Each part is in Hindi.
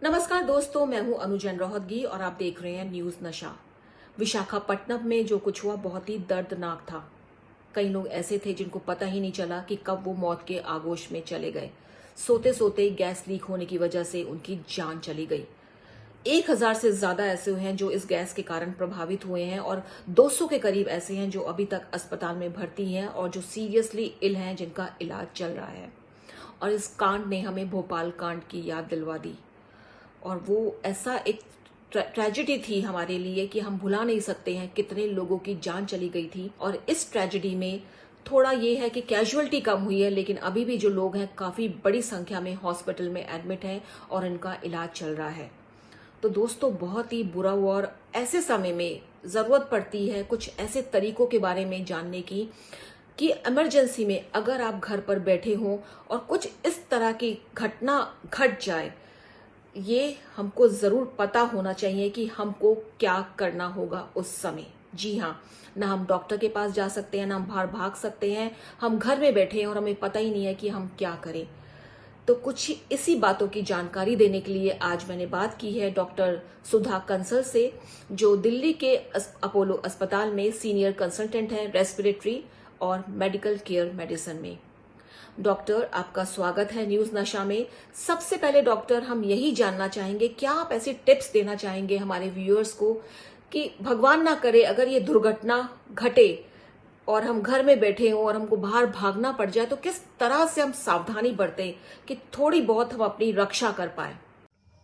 नमस्कार दोस्तों, मैं हूं अनुजन रोहतगी और आप देख रहे हैं न्यूज नशा। विशाखापट्टनम में जो कुछ हुआ बहुत ही दर्दनाक था। कई लोग ऐसे थे जिनको पता ही नहीं चला कि कब वो मौत के आगोश में चले गए। सोते सोते गैस लीक होने की वजह से उनकी जान चली गई। 1000 से ज्यादा ऐसे हैं जो इस गैस के कारण प्रभावित हुए हैं और 200 के करीब ऐसे हैं जो अभी तक अस्पताल में भर्ती हैं और जो सीरियसली इल हैं, जिनका इलाज चल रहा है। और इस कांड ने हमें भोपाल कांड की याद दिलवा दी और वो ऐसा एक ट्रेजेडी थी हमारे लिए कि हम भुला नहीं सकते हैं कितने लोगों की जान चली गई थी। और इस ट्रेजेडी में थोड़ा ये है कि कैजुअलिटी कम हुई है, लेकिन अभी भी जो लोग हैं काफी बड़ी संख्या में हॉस्पिटल में एडमिट हैं और इनका इलाज चल रहा है। तो दोस्तों, बहुत ही बुरा हुआ और ऐसे समय में जरूरत पड़ती है कुछ ऐसे तरीकों के बारे में जानने की कि इमरजेंसी में अगर आप घर पर बैठे हों और कुछ इस तरह की घटना घट जाए, ये हमको जरूर पता होना चाहिए कि हमको क्या करना होगा उस समय। जी हाँ, ना हम डॉक्टर के पास जा सकते हैं, ना हम बाहर भाग सकते हैं। हम घर में बैठे हैं और हमें पता ही नहीं है कि हम क्या करें। तो कुछ इसी बातों की जानकारी देने के लिए आज मैंने बात की है डॉक्टर सुधा कंसल से, जो दिल्ली के अपोलो अस्पताल में सीनियर कंसल्टेंट हैं रेस्पिरेटरी और मेडिकल केयर मेडिसिन में। डॉक्टर, आपका स्वागत है न्यूज नशा में। सबसे पहले डॉक्टर, हम यही जानना चाहेंगे, क्या आप ऐसी टिप्स देना चाहेंगे हमारे व्यूअर्स को कि भगवान ना करे अगर ये दुर्घटना घटे और हम घर में बैठे हों और हमको बाहर भागना पड़ जाए, तो किस तरह से हम सावधानी बरतें कि थोड़ी बहुत हम अपनी रक्षा कर पाए।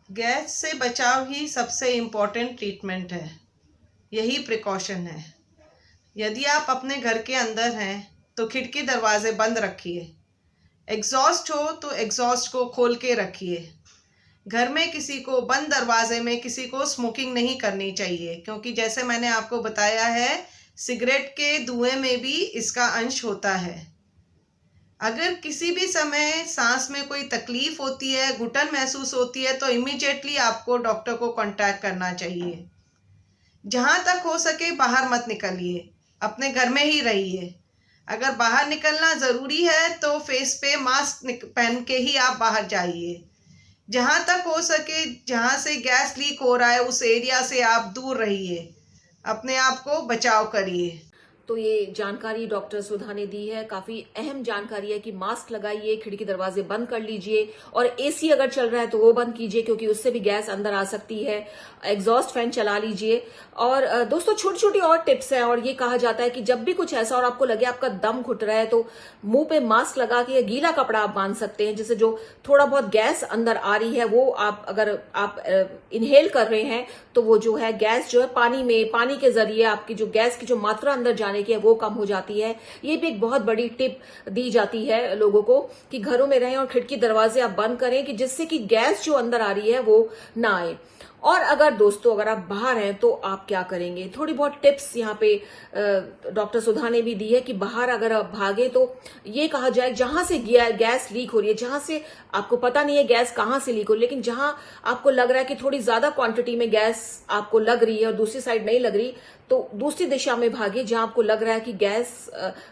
गैस से बचाव ही सबसे इम्पोर्टेंट ट्रीटमेंट है, यही प्रिकॉशन है। यदि आप अपने घर के अंदर हैं तो खिड़की दरवाजे बंद रखिए। एग्जॉस्ट हो तो एग्जॉस्ट को खोल के रखिए। घर में किसी को बंद दरवाजे में किसी को स्मोकिंग नहीं करनी चाहिए, क्योंकि जैसे मैंने आपको बताया है, सिगरेट के धुएं में भी इसका अंश होता है। अगर किसी भी समय सांस में कोई तकलीफ होती है, घुटन महसूस होती है, तो इमीडिएटली आपको डॉक्टर को कांटेक्ट करना चाहिए। जहाँ तक हो सके बाहर मत निकलिए, अपने घर में ही रहिए। अगर बाहर निकलना ज़रूरी है तो फेस पे मास्क पहन के ही आप बाहर जाइए। जहाँ तक हो सके, जहाँ से गैस लीक हो रहा है उस एरिया से आप दूर रहिए, अपने आप को बचाव करिए। तो ये जानकारी डॉक्टर सुधा ने दी है, काफी अहम जानकारी है कि मास्क लगाइए, खिड़की दरवाजे बंद कर लीजिए और एसी अगर चल रहा है तो वो बंद कीजिए क्योंकि उससे भी गैस अंदर आ सकती है। एग्जॉस्ट फैन चला लीजिए। और दोस्तों, छोटी छोटी और टिप्स हैं। और ये कहा जाता है कि जब भी कुछ ऐसा और आपको लगे आपका दम घुट रहा है तो मुंह पे मास्क लगा के गीला कपड़ा आप बांध सकते हैं, जिससे जो थोड़ा बहुत गैस अंदर आ रही है वो अगर आप इनहेल कर रहे हैं तो वो जो है गैस जो है पानी के जरिए आपकी जो गैस की जो मात्रा अंदर जाने की है वो कम हो जाती है। ये भी एक बहुत बड़ी टिप दी जाती है लोगों को कि घरों में रहें और खिड़की दरवाजे आप बंद करें कि जिससे कि गैस जो अंदर आ रही है वो ना आए। और अगर आप बाहर हैं तो आप क्या करेंगे, थोड़ी बहुत टिप्स यहाँ पे डॉक्टर सुधा ने भी दी है कि बाहर अगर आप भागे तो ये कहा जाए जहां से गैस लीक हो रही है, जहां से आपको पता नहीं है गैस कहां से लीक हो रही है, लेकिन जहां आपको लग रहा है कि थोड़ी ज्यादा क्वांटिटी में गैस आपको लग रही है और दूसरी साइड नहीं लग रही, तो दूसरी दिशा में भागिए जहां आपको लग रहा है कि गैस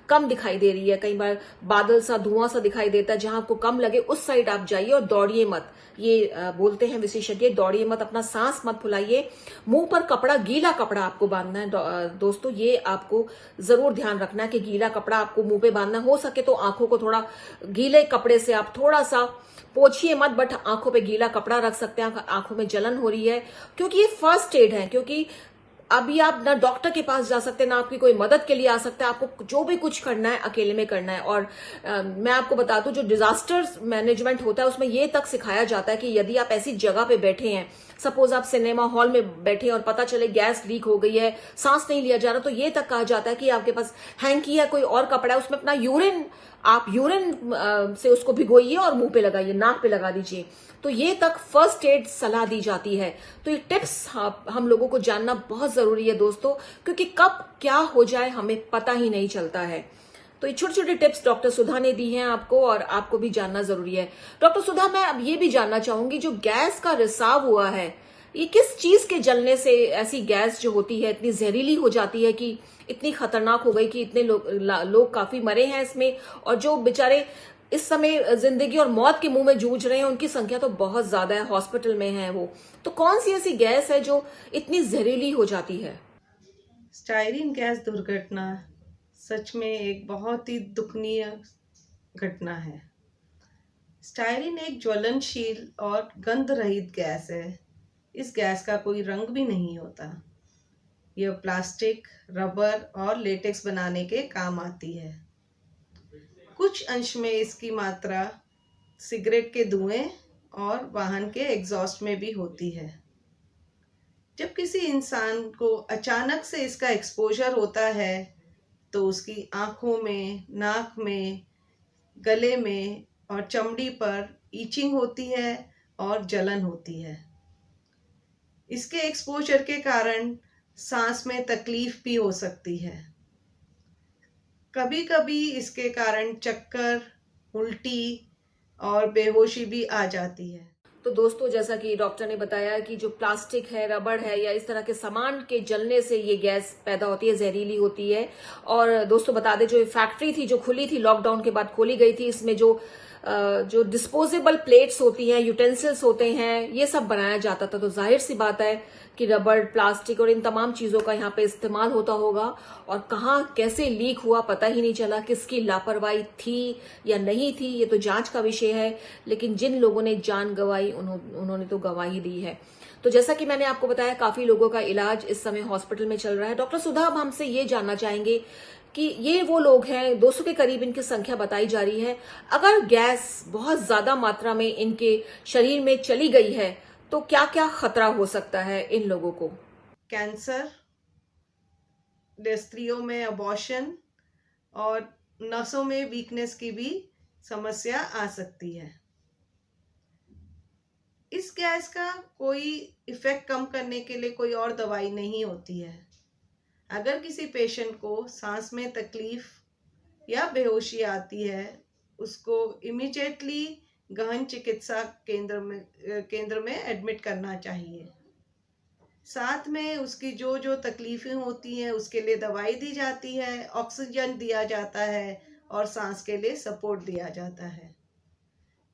कम दिखाई दे रही है। कई बार बादल सा धुआं सा दिखाई देता है, जहां आपको कम लगे उस साइड आप जाइए और दौड़िए मत। ये बोलते हैं विशेषज्ञ, दौड़िए मत, अपना सांस मत फुलाइए। मुंह पर कपड़ा, गीला कपड़ा आपको बांधना है दोस्तों, ये आपको जरूर ध्यान रखना है कि गीला कपड़ा आपको मुंह पे बांधना। हो सके तो आंखों को थोड़ा गीले कपड़े से आप थोड़ा सा पोछिए मत, बट आंखों पे गीला कपड़ा रख सकते हैं। आंखों में जलन हो रही है क्योंकि ये फर्स्ट एड है, क्योंकि अभी आप ना डॉक्टर के पास जा सकते हैं ना आपकी कोई मदद के लिए आ सकता है। आपको जो भी कुछ करना है अकेले में करना है। और मैं आपको बता दूं, जो डिजास्टर मैनेजमेंट होता है उसमें ये तक सिखाया जाता है कि यदि आप ऐसी जगह पे बैठे हैं, सपोज आप सिनेमा हॉल में बैठे हैं और पता चले गैस लीक हो गई है, सांस नहीं लिया जा रहा, तो ये तक कहा जाता है कि आपके पास हैंकी या कोई और कपड़ा है, उसमें अपना यूरिन से उसको भिगोइए और मुंह पे लगाइए, नाक पे लगा दीजिए। तो ये तक फर्स्ट एड सलाह दी जाती है। तो ये टिप्स हम लोगों को जानना बहुत जरूरी है दोस्तों, क्योंकि कब क्या हो जाए हमें पता ही नहीं चलता है। तो ये छोटी छोटी टिप्स डॉक्टर सुधा ने दी हैं आपको और आपको भी जानना जरूरी है। डॉक्टर सुधा, मैं अब ये भी जानना चाहूंगी, जो गैस का रिसाव हुआ है, ये किस चीज के जलने से ऐसी गैस जो होती है इतनी जहरीली हो जाती है कि इतनी खतरनाक हो गई कि इतने लोग काफी मरे हैं इसमें, और जो बेचारे इस समय जिंदगी और मौत के मुंह में जूझ रहे हैं, उनकी संख्या तो बहुत ज्यादा है, हॉस्पिटल में है वो। तो कौन सी ऐसी गैस है जो इतनी जहरीली हो जाती है? स्टायरीन गैस दुर्घटना सच में एक बहुत ही दुखनीय घटना है। स्टायरीन एक ज्वलनशील और गंध रहित गैस है। इस गैस का कोई रंग भी नहीं होता। यह प्लास्टिक, रबर और लेटेक्स बनाने के काम आती है। कुछ अंश में इसकी मात्रा सिगरेट के धुएं और वाहन के एग्जॉस्ट में भी होती है। जब किसी इंसान को अचानक से इसका एक्सपोजर होता है तो उसकी आँखों में, नाक में, गले में और चमड़ी पर ईचिंग होती है और जलन होती है। इसके एक्सपोजर के कारण सांस में तकलीफ भी हो सकती है। कभी कभी इसके कारण चक्कर, उल्टी और बेहोशी भी आ जाती है। तो दोस्तों, जैसा कि डॉक्टर ने बताया कि जो प्लास्टिक है, रबड़ है या इस तरह के सामान के जलने से ये गैस पैदा होती है, जहरीली होती है। और दोस्तों बता दें, जो ये फैक्ट्री थी जो खुली थी, लॉकडाउन के बाद खोली गई थी, इसमें जो डिस्पोजेबल प्लेट्स होती हैं, यूटेंसिल्स होते हैं, ये सब बनाया जाता था। तो जाहिर सी बात है कि रबड़, प्लास्टिक और इन तमाम चीजों का यहाँ पे इस्तेमाल होता होगा। और कहाँ कैसे लीक हुआ पता ही नहीं चला, किसकी लापरवाही थी या नहीं थी, ये तो जांच का विषय है। लेकिन जिन लोगों ने जान गंवाई उन्होंने तो गवाही दी है। तो जैसा कि मैंने आपको बताया, काफी लोगों का इलाज इस समय हॉस्पिटल में चल रहा है। डॉक्टर सुधा, अब हमसे ये जानना चाहेंगे कि ये वो लोग हैं, 200 के करीब इनकी संख्या बताई जा रही है। अगर गैस बहुत ज्यादा मात्रा में इनके शरीर में चली गई है तो क्या क्या खतरा हो सकता है इन लोगों को? कैंसर, स्त्रियों में अबॉर्शन और नसों में वीकनेस की भी समस्या आ सकती है। इस गैस का कोई इफेक्ट कम करने के लिए कोई और दवाई नहीं होती है। अगर किसी पेशेंट को सांस में तकलीफ या बेहोशी आती है, उसको इमीडिएटली गहन चिकित्सा केंद्र में एडमिट करना चाहिए। साथ में उसकी जो तकलीफें होती हैं उसके लिए दवाई दी जाती है, ऑक्सीजन दिया जाता है और सांस के लिए सपोर्ट दिया जाता है।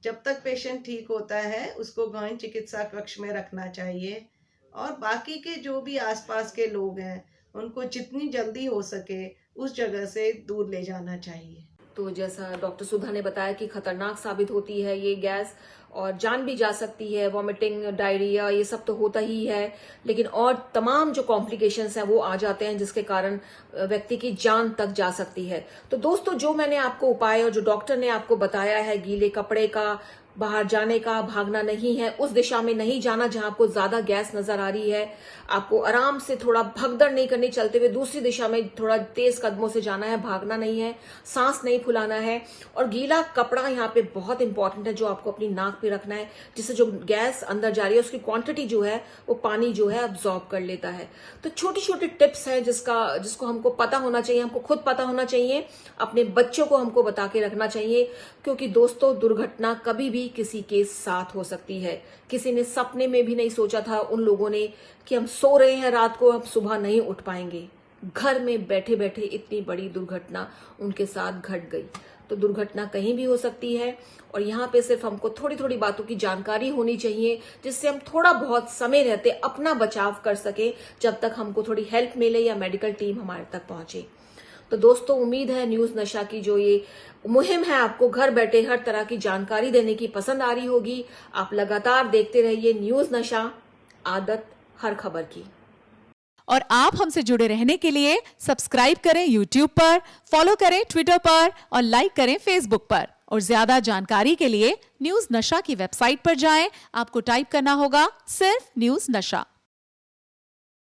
जब तक पेशेंट ठीक होता है उसको गहन चिकित्सा कक्ष में रखना चाहिए और बाकी के जो भी आसपास के लोग हैं उनको जितनी जल्दी हो सके उस जगह से दूर ले जाना चाहिए। तो जैसा डॉक्टर सुधा ने बताया कि खतरनाक साबित होती है ये गैस और जान भी जा सकती है, वॉमिटिंग, डायरिया, ये सब तो होता ही है। लेकिन और तमाम जो कॉम्प्लिकेशंस हैं वो आ जाते हैं जिसके कारण व्यक्ति की जान तक जा सकती है। तो दोस्तों, जो मैंने आपको उपाय और जो डॉक्टर ने आपको बताया है, गीले कपड़े का, बाहर जाने का, भागना नहीं है, उस दिशा में नहीं जाना जहां आपको ज्यादा गैस नजर आ रही है, आपको आराम से थोड़ा भगदड़ नहीं करनी, चलते हुए दूसरी दिशा में थोड़ा तेज कदमों से जाना है, भागना नहीं है, सांस नहीं फुलाना है। और गीला कपड़ा यहाँ पे बहुत इंपॉर्टेंट है जो आपको अपनी नाक पे रखना है, जिससे जो गैस अंदर जा रही है उसकी क्वांटिटी जो है वो पानी जो है अब्सॉर्ब कर लेता है। तो छोटी छोटी टिप्स है जिसको हमको पता होना चाहिए, हमको खुद पता होना चाहिए, अपने बच्चों को हमको बता के रखना चाहिए। क्योंकि दोस्तों, दुर्घटना कभी भी किसी के साथ हो सकती है। किसी ने सपने में भी नहीं सोचा था उन लोगों ने कि हम सो रहे हैं रात को, हम सुबह नहीं उठ पाएंगे। घर में बैठे बैठे इतनी बड़ी दुर्घटना उनके साथ घट गई। तो दुर्घटना कहीं भी हो सकती है और यहाँ पे सिर्फ हमको थोड़ी थोड़ी बातों की जानकारी होनी चाहिए जिससे हम थोड़ा बहुत समय रहते अपना बचाव कर सके, जब तक हमको थोड़ी हेल्प मिले या मेडिकल टीम हमारे तक पहुंचे। तो दोस्तों, उम्मीद है न्यूज नशा की जो ये मुहिम है आपको घर बैठे हर तरह की जानकारी देने की पसंद आ रही होगी। आप लगातार देखते रहिए न्यूज नशा, आदत हर खबर की। और आप हमसे जुड़े रहने के लिए सब्सक्राइब करें YouTube पर, फॉलो करें Twitter पर और लाइक करें Facebook पर। और ज्यादा जानकारी के लिए न्यूज नशा की वेबसाइट पर जाएं। आपको टाइप करना होगा सिर्फ न्यूज नशा।